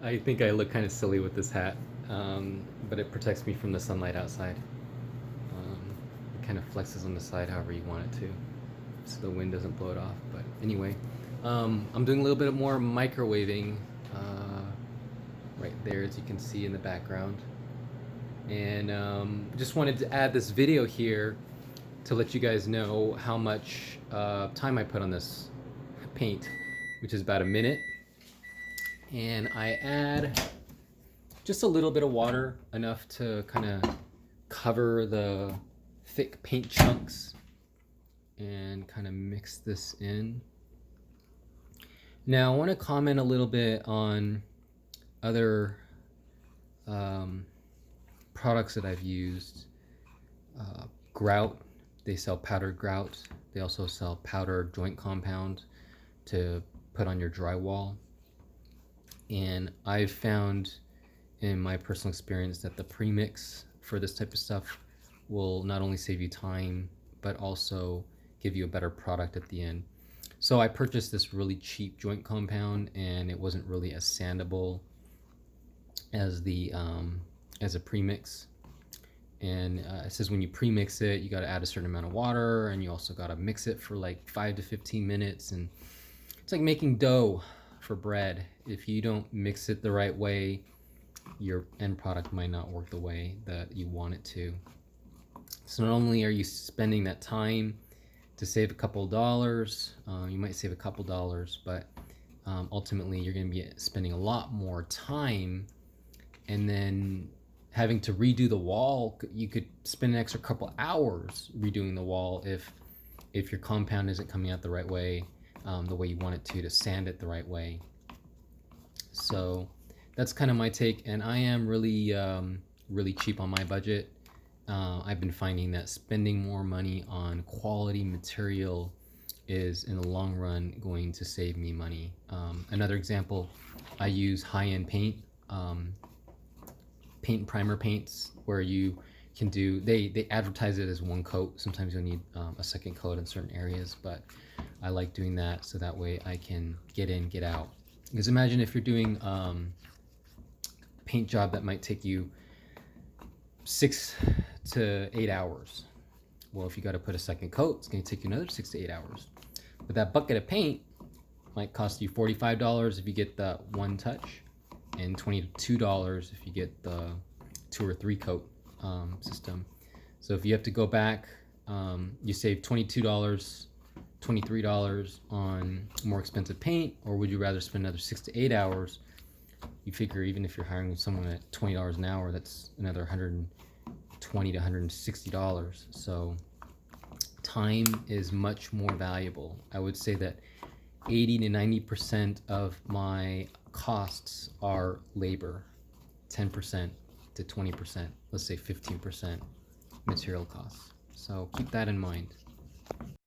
I think I look kind of silly with this hat, but it protects me from the sunlight outside. It kind of flexes on the side however you want it to, so the wind doesn't blow it off. But anyway, I'm doing a little bit more microwaving right there, as you can see in the background. And just wanted to add this video here to let you guys know how much time I put on this paint, which is about a minute. And I add just a little bit of water, enough to kind of cover the thick paint chunks, and kind of mix this in. Now I want to comment a little bit on other products that I've used. Grout, they sell powdered grout. They also sell powdered joint compound to put on your drywall. And I've found in my personal experience that the premix for this type of stuff will not only save you time, but also give you a better product at the end. So I purchased this really cheap joint compound, and it wasn't really as sandable as the as a premix. And it says when you premix it, you got to add a certain amount of water, and you also got to mix it for like 5 to 15 minutes. And it's like making dough for bread. If you don't mix it the right way, your end product might not work the way that you want it to. So not only are you spending that time to save a couple dollars, you might save a couple dollars, but ultimately you're going to be spending a lot more time, and then having to redo the wall. You could spend an extra couple hours redoing the wall if your compound isn't coming out the right way, the way you want it to sand it the right way. So that's kind of my take, and I am really really cheap on my budget. I've been finding that spending more money on quality material is in the long run going to save me money. Another example, I use high-end paint, paint and primer paints, where you can do, they advertise it as one coat. Sometimes you'll need a second coat in certain areas, but I like doing that so that way I can get in, get out. Because imagine if you're doing a paint job that might take you 6 to 8 hours. Well, if you got to put a second coat, it's going to take you another 6 to 8 hours. But that bucket of paint might cost you $45 if you get the one touch, and $22 if you get the 2 or 3 coat system. So if you have to go back, you save $22, $23 on more expensive paint, or would you rather spend another 6 to 8 hours? You figure even if you're hiring someone at $20 an hour, that's another $120 to $160. So time is much more valuable. I would say that 80 to 90% of my costs are labor, 10% to 20%, let's say 15% material costs. So keep that in mind.